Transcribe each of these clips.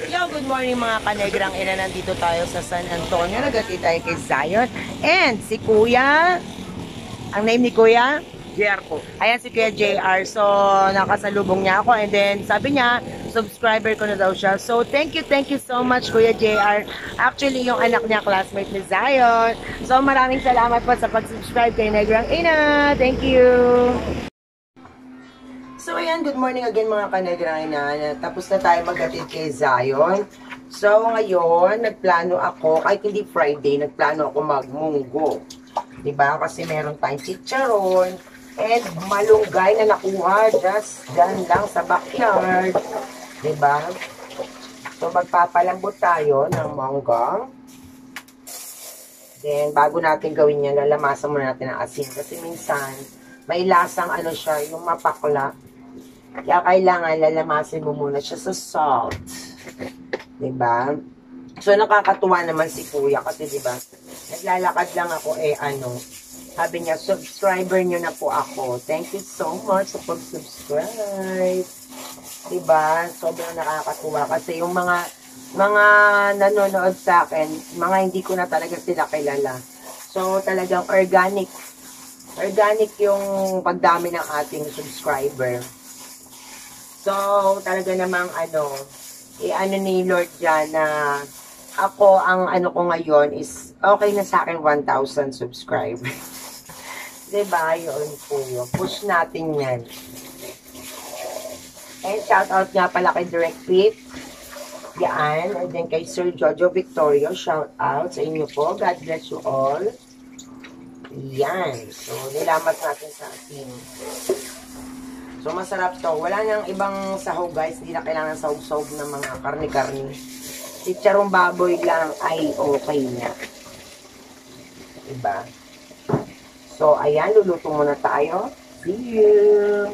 Yo, good morning mga kanegrang ina. Nandito tayo sa San Antonio. Nagati tayo kay Zion. And si Kuya, ang name ni Kuya? JR po. Ayan si Kuya JR. So, nakasalubong niya ako. And then, sabi niya, subscriber ko na daw siya. So, thank you so much Kuya JR. Actually, yung anak niya, classmate ni Zion. So, maraming salamat po sa pag-subscribe kay Negrang Ina. Thank you! So, ayan, good morning again mga kanegrang ina. Tapos na tayo maghatid kay Zion. So, ngayon, nagplano ako, kahit hindi Friday, nagplano ako magmunggo. Diba? Kasi meron tayong chicharon and malunggay na nakuha just dyan lang sa backyard. Diba? So, magpapalambot tayo ng mangga. Then, bago natin gawin yan, lalamasan muna natin ang asin. Kasi minsan, may lasang ano siya, yung mapakla. Kaya kailangan lalamasin mo muna siya sa salt. Diba? So, nakakatuwa naman si Kuya kasi diba, naglalakad lang ako sabi niya, subscriber nyo na po ako. Thank you so much sa pag-subscribe. Diba? Sobrang nakakatuwa kasi yung mga nanonood sa akin, mga hindi ko na talaga sila kilala. So, talagang organic yung pagdami ng ating subscriber. So, talaga namang ni Lord dyan na ako, ang ko ngayon is, okay na sa akin 1,000 subscribers. Diba? Yun po yun. Push natin yan. And shout out nga pala kay Direct Pete. Yan. And then kay Sir Jojo Victorio, shout out sa inyo po. God bless you all. Yan. So, nilamat natin sa ating. So, masarap to. Wala nang ibang sahog, guys. Hindi na kailangan sahog-sahog ng mga karni-karni. Chicharong baboy lang ay okay na. Diba? So, ayan. Luluto muna tayo. See you!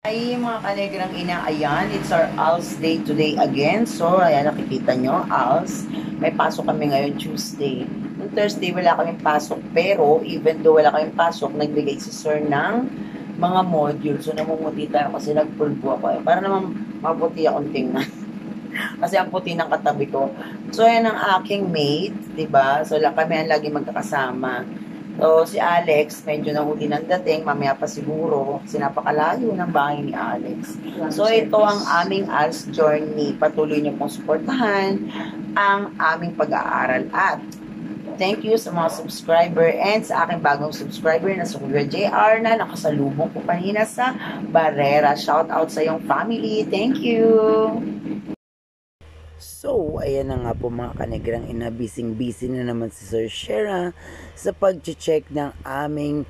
Ay, mga kanegrang ina, ayan. It's our ALS day today again. So, ayan, nakikita nyo, ALS. May pasok kami ngayon, Tuesday. Noong Thursday, wala kaming pasok. Pero, even though wala kaming pasok, nagbigay si Sir ng mga module. So, namumuti tayo kasi nagpulbo ako. Para naman maputi akong tingnan. Kasi ang puti ng katabi ko. So, ayan ang aking mate. Diba? So, kami ang lagi magkakasama. So, si Alex, medyo nahuli ng dating. Mamaya pa siguro. Kasi napakalayo ng bahay ni Alex. So, ito ang aming ALS journey. Patuloy niyo pong suportahan ang aming pag-aaral. At thank you sa mga subscriber and sa aking bagong subscriber na si Kuya JR na nakasalubong ko kanina sa Barrera. Shout out sa iyong family. Thank you! So, ayan na nga po mga kanegrang ina. Busy na naman si Sir Shera sa pag-check ng aming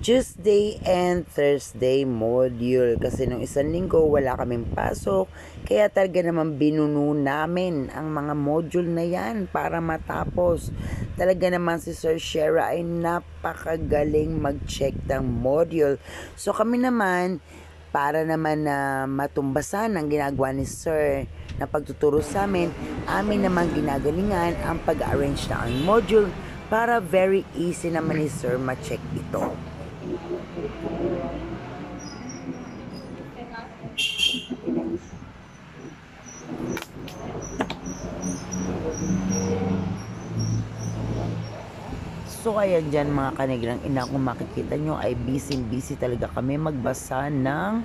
Tuesday and Thursday module. Kasi nung isang linggo wala kaming pasok. Kaya talaga naman binuno namin ang mga module na yan para matapos. Talaga naman si Sir Shera ay napakagaling mag-check ng module. So kami naman, para naman na matumbasan ang ginagawa ni Sir na pagtuturo sa amin, amin naman ginagalingan ang pag-arrange ng aming module para very easy naman ni Sir ma-check ito. So, ayan dyan mga kanegrang ina, kung makikita nyo ay busy talaga kami magbasa ng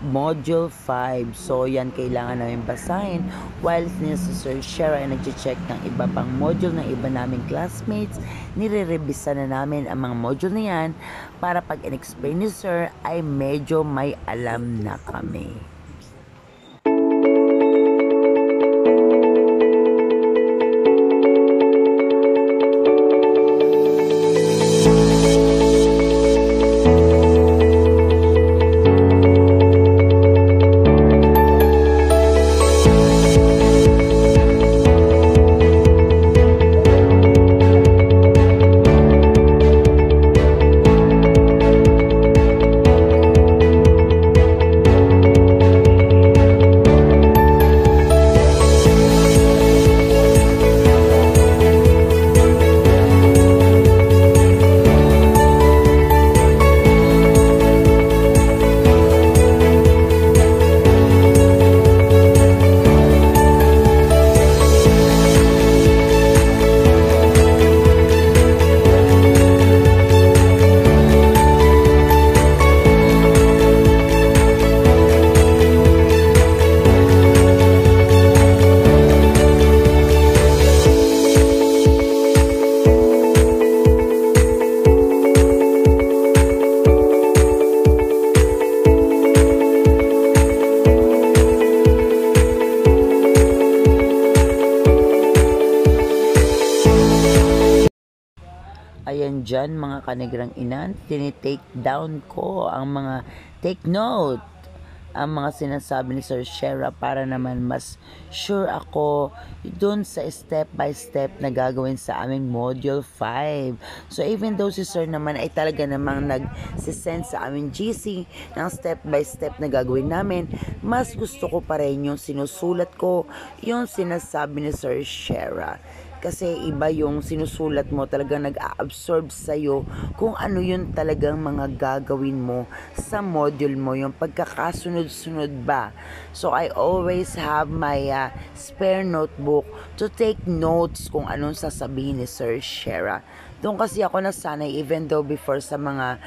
Module 5. So, yan kailangan namin basahin while si Sir Shera ay nag-check ng iba pang module ng iba naming classmates. Nire-revisa na namin ang mga module na yan para pag in-explain ni Sir ay medyo may alam na kami. dyan mga kanegrang ina, tinitake down ko ang mga take note, ang mga sinasabi ni Sir Shera para naman mas sure ako dun sa step by step na gagawin sa aming Module 5. So even though si Sir naman ay talaga namang nag-send sa aming GC ng step by step na gagawin namin, mas gusto ko pa rin yung sinusulat ko, yung sinasabi ni Sir Shera. Kasi iba yung sinusulat mo, talagang nag-a-absorb sa'yo kung ano yun talagang mga gagawin mo sa module mo, yung pagkakasunod-sunod ba. So, I always have my spare notebook to take notes kung anong sasabihin ni Sir Shera. Doon kasi ako nasanay, even though before sa mga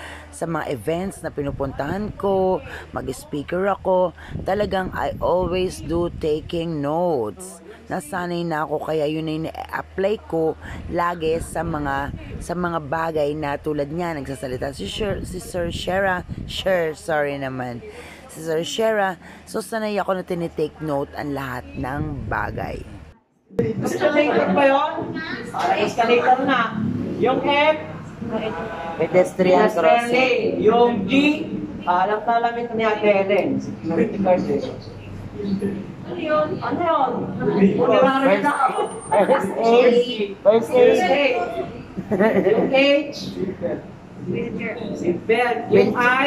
events na pinupuntahan ko, mag-speaker ako, talagang I always do taking notes. Nasanay na ako, kaya yun ay na-apply ko lagi sa mga bagay na tulad niya, nagsasalita si Sir Shera, sorry naman, si Sir Shera, so sanay ako na tinitake note ang lahat ng bagay. Escalator pa yun? Escalator na. Yung F, Pedestrian crossing. yung G, alam na alam ito ni Ate Helen. Security guard eh. Ano yun? Ano yun? First A. Yung H, seatbelt. Yung I,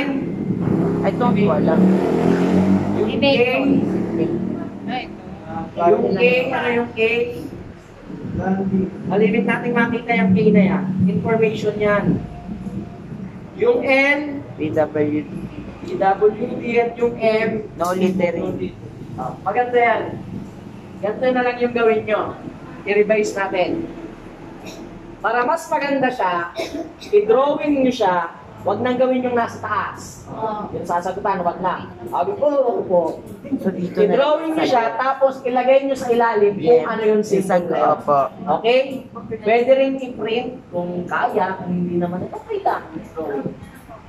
don't ko alam. yung K, yung K, ano yung K? Malimit natin makita yung K na yan. Information yan. Yung N, PWD. PWD at yung M, No littering. maganda yan. Ganito na lang yung gawin nyo. I-revise natin. Para mas maganda siya, i-drawing nyo siya, wag nang gawin yung nasa taas. Yung sasagutan, wag na. Sabi po. So dito na. I-drawing nyo siya, tapos ilagay nyo sa ilalim kung ano yung symbol na yun. Opo. Okay? Pwede rin i-print kung kaya, kung hindi naman, okay lang. So,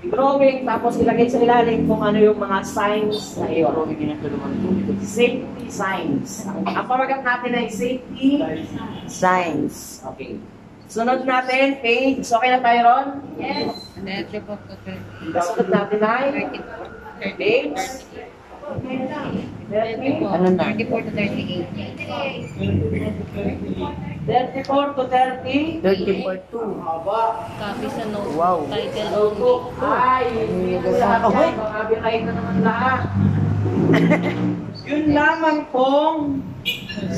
i-drawing, tapos ilagay sa ilalim kung ano yung mga signs na yun. Safety signs. Ang pamagat natin ay safety Signs. Okay. Sunod natin, page. Okay na tayo ron? Yes. Sunod natin ay page. Ano na? 34 to 38. 34 to 30. 34 to. Haba. Copy sa note. Wow. Title Notebook. only. Ay, sabi kayo na naman lahat. Yun lamang pong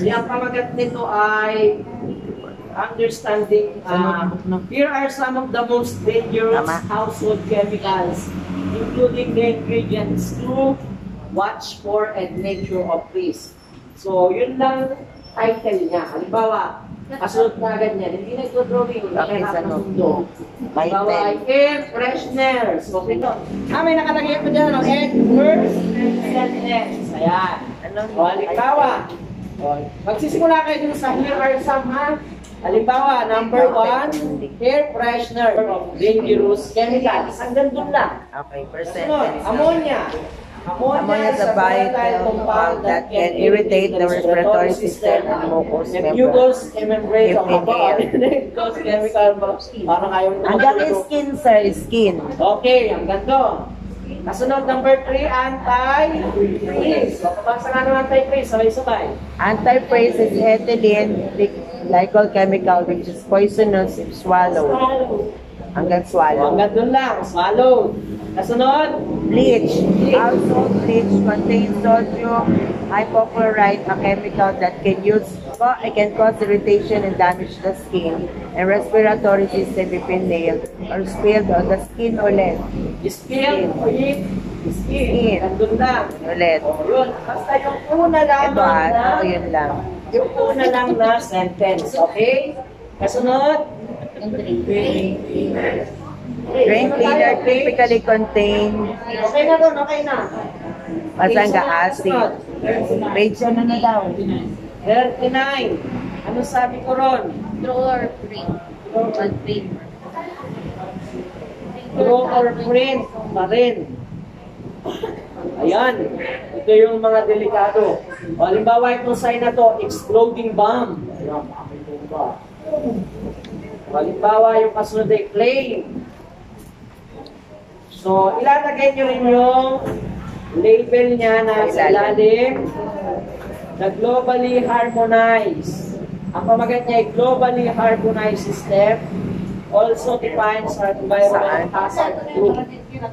yung pamagat nito ay understanding, here are some of the most dangerous household chemicals, including the ingredients to watch for and nature of risk. So, yun lang title niya. Halimbawa, kasunod na agad niya, hindi nagdodrawing, Okay, sa mundo. May Halimbawa ay air fresheners. So, ito. May nakalagay ko dyan, air fresheners. Ayan. O, halimbawa, magsisimula kayo dun sa here are some, ha? Halimbawa, number 1, air freshener of dangerous chemicals. Hanggang dun lang. Okay, Sunod, percentage. ammonia. Ammonia is a volatile compound that can irritate the respiratory system and mucous mucous membrane If of inhaled. cause chemical parang ayaw Hanggang skin, sir, skin. Okay, hanggang doon. Kasunod, number 3, anti-freeze. Papapasa nga ng anti-freeze, sabay-sabay. Antifreeze is ethylene glycol chemical which is poisonous if swallowed. Hanggang swallow. Hanggang doon lang, swallow. Kasunod, Bleach. Household bleach contains sodium hypochlorite, a chemical that can cause irritation and damage the skin and respiratory system if inhaled or spilled on the skin ulit. skin, ulit, Skin. hanggang lang. Ulit. O, yun. Basta yung una lang Ito yun lang. yung una lang na sentence, okay? Kasunod, Drain cleaner typically contain okay na doon, okay na. masangga acid. Page ano na daw? 39. Ano sabi ko ron? Drawer print. On paper. Draw or print pa rin. Ayan. Ito yung mga delikado. O, halimbawa itong sign na to, exploding bomb. Ayan, bakit ba? Halimbawa, yung kasunod ay claim. So, ilalagay nyo rin yung label niya na sa ilalim na globally harmonized. Ang pamagat niya ay globally harmonized system also defines our environment hazard group.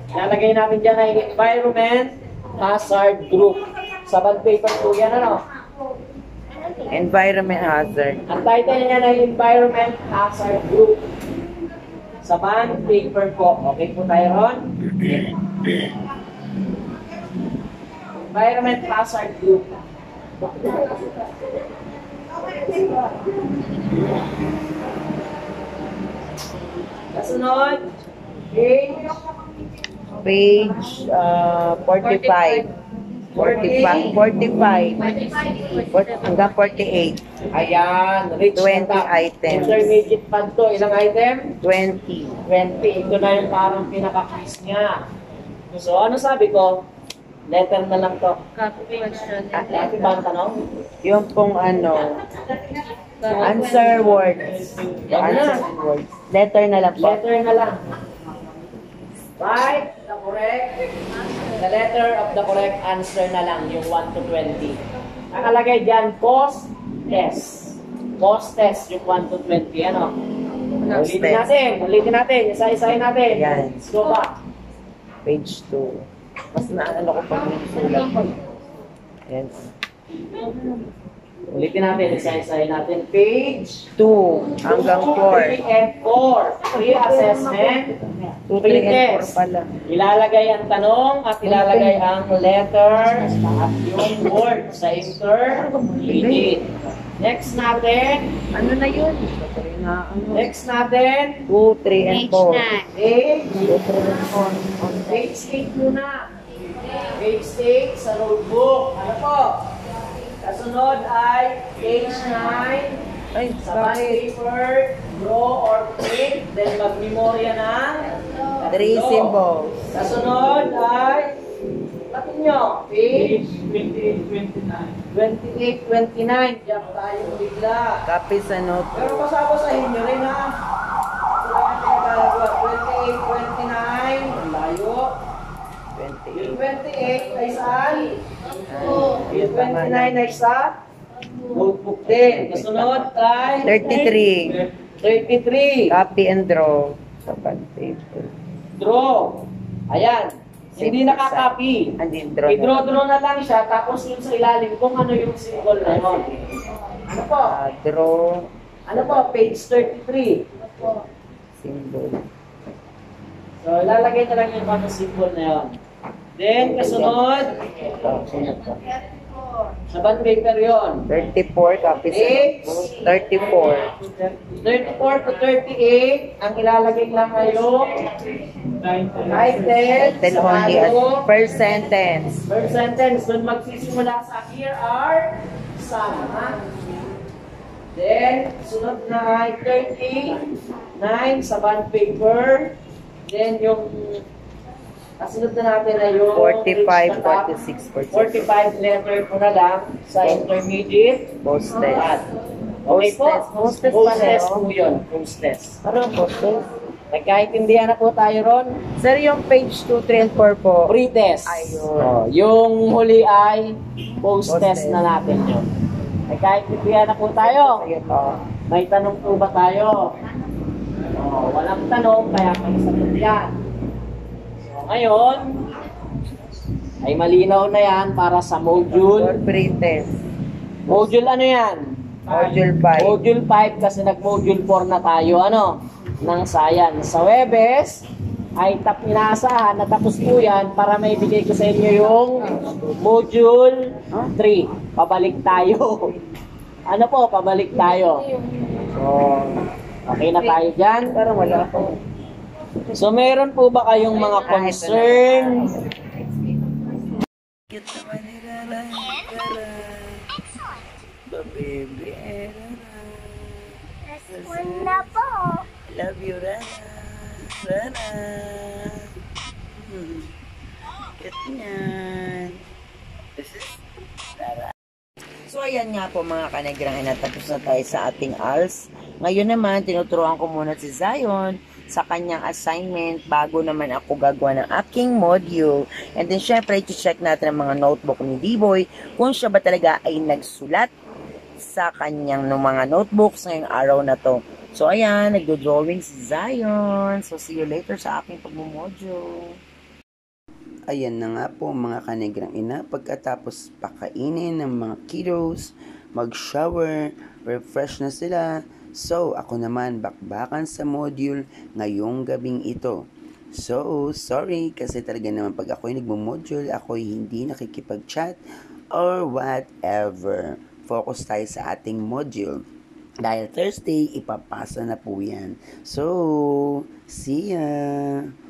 Ilalagay namin dyan ay environment hazard group. Sa bond paper po yan, ano? Environment hazard. Ang title niya ay environment hazard group. Sa bond paper po. Okay po tayo ron? Environment hazard group. Kasunod, Page 45. 45. 45. Hanggang 48. ayan, rich 20 contact. items. Intermediate pad to. Ilang item? 20. 20. Ito na yung parang pinaka-quiz niya. So, ano sabi ko? Letter na lang to. Copy question. Lati ba ang tanong? Yung pong ano, answer words. Answer words. Letter na lang po. Letter na lang. Right? The letter of the correct answer na lang, yung 1 to 20. Nakalagay dyan, post test. Post test, yung 1 to 20. Ano? Post Ulitin test. natin. Ulitin natin. Isa-isahin natin. Ayan. Let's go back. Page 2. Mas naano ko pag nagsulat. Ayan. Ulitin natin. Isa-isahin natin. Page 2 hanggang 3 4. and 4. Pre-assessment. 2, 3, and 4 pala. Ilalagay ang tanong at ilalagay ang letter at yung word sa intermediate. Next natin. Ano na yun? Next natin. 2, 3, and 4. Page 2, 3, and 4. Page 8 muna. Page 8 sa notebook. Ano po? Kasunod ay page 9. Ay, Sa bond bakit? paper, draw or print, then mag-memorya ng 3 symbols. Kasunod ay, latin nyo, page 28, 29. Diyan tayo bigla. Copy sa note. Pero basahin nyo rin ha. Sila yung pinagagawa. 28, 29. Ang layo. Yung 28 ay saan? Yung 29 ay sa notebook din. Kasunod ay 33. 33. Copy and draw. Sa bond paper. Draw. Ayan. Hindi nakaka-copy. Andin, draw na. I-draw na lang siya, tapos yung sa ilalim kung ano yung symbol na yun. Ano po? Draw Ano po? Page 33. symbol. So, ilalagay na lang yung mga symbol na yun. Then, kasunod, sa bond paper yun. 34, copy sa notebook. 34. 34 to 38, ang ilalagay lang ay yung title, Then only saka per sentence. per sentence, doon magsisimula sa here are some. Ha? Then, sunod na ay 39 sa bond paper. Then, yung kasunod na natin ay yung 45, 46, 45 letter po na lang sa intermediate. Post test. At, okay po? Post test Post pala, test no? po yun. Post test. Parang post test. Nagkaintindihan na po tayo ron. Sir, yung page 2, 3, and 4 po. Pre-test. Ayun. Oh, yung huli ay post Post test test. na natin yun. Nagkaintindihan na po tayo. Ayun to. May tanong po ba tayo? Oh, walang tanong, kaya may sagot yan. So, ngayon, ay malinaw na yan para sa For module. pre-test. Module ano yan? Module 5. Module 5 kasi nag-module 4 na tayo, ano? Ng science. Sa Webes, ay inaasahan na tapos po yan para may bigay ko sa inyo yung module 3. Pabalik tayo. Ano po? Pabalik tayo. So, okay na tayo dyan. Parang wala ako. So, meron po ba kayong mga concern? Cute naman ni Rara. Rara. Baby, Rara. Wala po. Love you, Rara. Rara. Cute niyan. This is Rara. So, ayan nga po mga kanegrang ina, tapos na tayo sa ating ALS. Ngayon naman, tinuturuan ko muna si Zion sa kanyang assignment bago naman ako gagawa ng aking module. And then, syempre, i-check natin ang mga notebook ni D-Boy kung siya ba talaga ay nagsulat sa kanyang mga notebooks ngayong araw na to. So, ayan, nagdo-drawing si Zion. So, see you later sa aking pag-module. Ayan na nga po mga kanegrang ina, pagkatapos pakainin ng mga kiddos, mag-shower, refresh na sila. So, ako naman bakbakan sa module ngayong gabing ito. So, sorry kasi talaga naman pag ako'y nagmo-module, ako'y hindi nakikipag-chat or whatever. Focus tayo sa ating module. Dahil Thursday, ipapasa na po yan. So, see ya!